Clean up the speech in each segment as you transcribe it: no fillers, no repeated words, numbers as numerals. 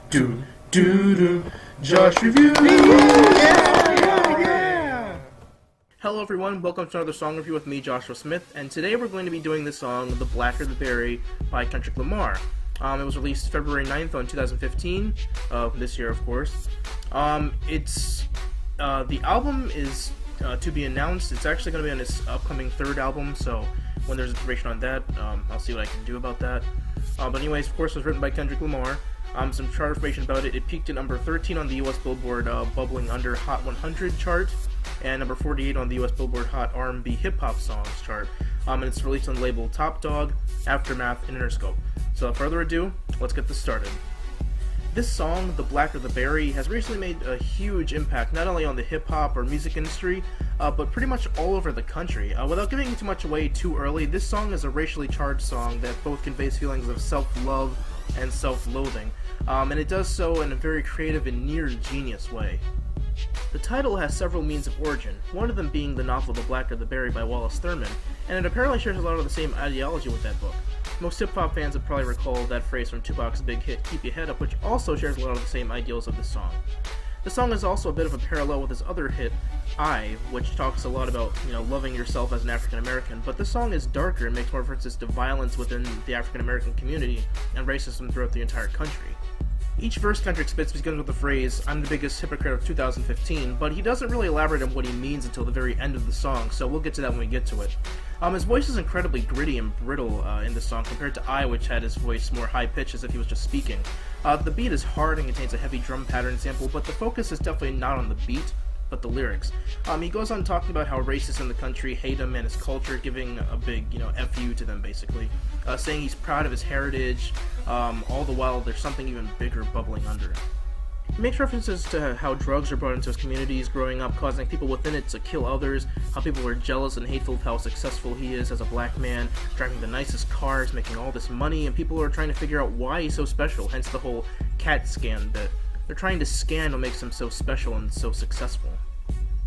do do do Josh Review. Hello everyone, welcome to another song review with me, Joshua Smith, and today we're going to be doing the song The Blacker the Berry by Kendrick Lamar. It was released February 9th on 2015, this year of course. The album is to be announced. It's actually going to be on his upcoming third album, so when there's information on that, I'll see what I can do about that. But anyways, of course, it was written by Kendrick Lamar. Some chart information about it. It peaked at number 13 on the US Billboard Bubbling Under Hot 100 chart, and number 48 on the US Billboard Hot R&B Hip Hop Songs chart. And it's released on the label Top Dog, Aftermath, and Interscope. So without further ado, let's get this started. This song, The Blacker the Berry, has recently made a huge impact not only on the hip-hop or music industry, but pretty much all over the country. Without giving too much away too early, this song is a racially charged song that both conveys feelings of self-love and self-loathing, and it does so in a very creative and near-genius way. The title has several means of origin, one of them being the novel The Blacker the Berry by Wallace Thurman, and it apparently shares a lot of the same ideology with that book. Most hip-hop fans would probably recall that phrase from Tupac's big hit, Keep Your Head Up, which also shares a lot of the same ideals of this song. The song is also a bit of a parallel with his other hit, I, which talks a lot about, loving yourself as an African American, but this song is darker and makes more references to violence within the African American community and racism throughout the entire country. Each verse Kendrick spits begins with the phrase, I'm the biggest hypocrite of 2015, but he doesn't really elaborate on what he means until the very end of the song, so we'll get to that when we get to it. His voice is incredibly gritty and brittle in the song compared to I, which had his voice more high-pitched as if he was just speaking. The beat is hard and contains a heavy drum pattern sample, but the focus is definitely not on the beat, but the lyrics. He goes on talking about how racists in the country hate him and his culture, giving a big, F you to them, basically. Saying he's proud of his heritage, all the while there's something even bigger bubbling under. He makes references to how drugs are brought into his communities growing up, causing people within it to kill others, how people are jealous and hateful of how successful he is as a black man, driving the nicest cars, making all this money, and people are trying to figure out why he's so special, hence the whole CAT scan bit. They're trying to scan what makes him so special and so successful.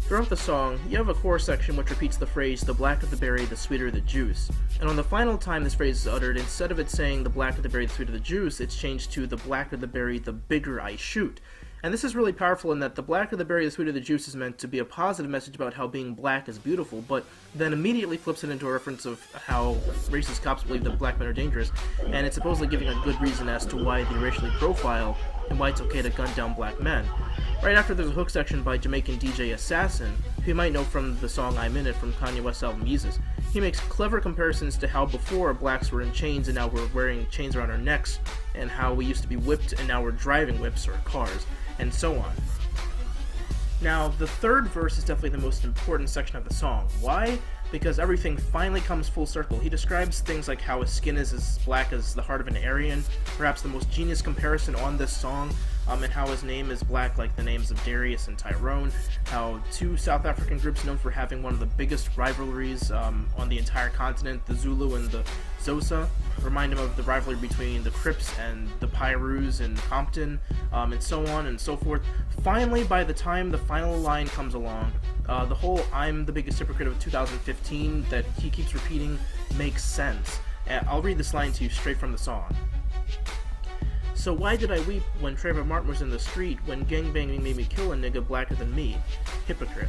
Throughout the song, you have a chorus section which repeats the phrase, the blacker the berry, the sweeter the juice. And on the final time this phrase is uttered, instead of it saying the blacker the berry, the sweeter the juice, it's changed to the blacker the berry, the bigger I shoot. And this is really powerful in that the blacker the berry, the sweeter the juice is meant to be a positive message about how being black is beautiful, but then immediately flips it into a reference of how racist cops believe that black men are dangerous, and it's supposedly giving a good reason as to why they racially profile and why it's okay to gun down black men. Right after there's a hook section by Jamaican DJ Assassin, who you might know from the song I'm In It from Kanye West's album Yeezus. He makes clever comparisons to how before blacks were in chains and now we're wearing chains around our necks, and how we used to be whipped and now we're driving whips or cars, and so on. Now, the third verse is definitely the most important section of the song. Why? Because everything finally comes full circle. He describes things like how his skin is as black as the heart of an Aryan, perhaps the most genius comparison on this song, and how his name is black like the names of Darius and Tyrone, how two South African groups known for having one of the biggest rivalries on the entire continent, the Zulu and the Xhosa, remind him of the rivalry between the Crips and the Pyrus in Compton, and so on and so forth. Finally, by the time the final line comes along, the whole I'm the biggest hypocrite of 2015 that he keeps repeating makes sense. I'll read this line to you straight from the song. So why did I weep when Trayvon Martin was in the street, when gangbanging made me kill a nigga blacker than me? Hypocrite.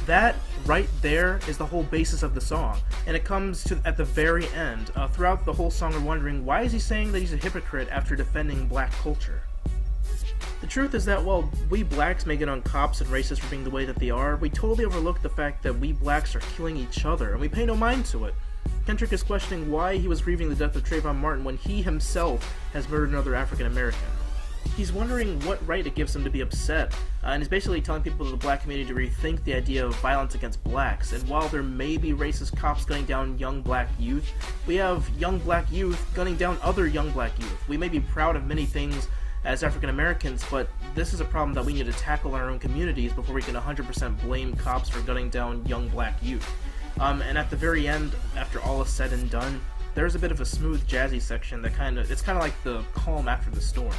That right there is the whole basis of the song, and it comes to at the very end. Throughout the whole song we're wondering, why is he saying that he's a hypocrite after defending black culture? The truth is that while we blacks may get on cops and racists for being the way that they are, we totally overlook the fact that we blacks are killing each other, and we pay no mind to it. Kendrick is questioning why he was grieving the death of Trayvon Martin when he himself has murdered another African American. He's wondering what right it gives him to be upset, and is basically telling people in the black community to rethink the idea of violence against blacks. And while there may be racist cops gunning down young black youth, we have young black youth gunning down other young black youth. We may be proud of many things as African Americans, but this is a problem that we need to tackle in our own communities before we can 100% blame cops for gunning down young black youth. And at the very end, after all is said and done, there's a bit of a smooth, jazzy section that it's kind of like the calm after the storm.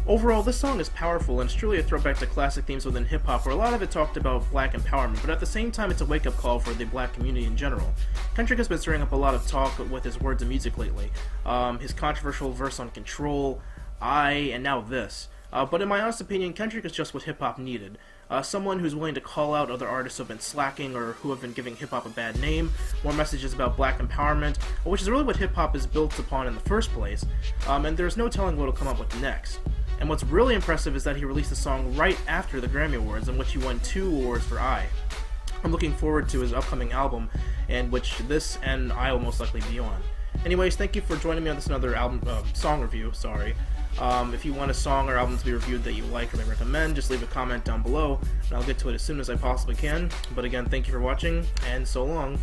Overall, this song is powerful and it's truly a throwback to classic themes within hip-hop, where a lot of it talked about black empowerment, but at the same time it's a wake-up call for the black community in general. Kendrick has been stirring up a lot of talk with his words and music lately. His controversial verse on Control, I, and now this. But in my honest opinion, Kendrick is just what hip-hop needed. Someone who's willing to call out other artists who have been slacking or who have been giving hip-hop a bad name, more messages about black empowerment, which is really what hip-hop is built upon in the first place, and there's no telling what he'll come up with next. And what's really impressive is that he released a song right after the Grammy Awards, in which he won 2 awards for I. I'm looking forward to his upcoming album, and which this and I will most likely be on. Anyways, thank you for joining me on this another song review, sorry. If you want a song or album to be reviewed that you like or may recommend, just leave a comment down below, and I'll get to it as soon as I possibly can. But again, thank you for watching, and so long.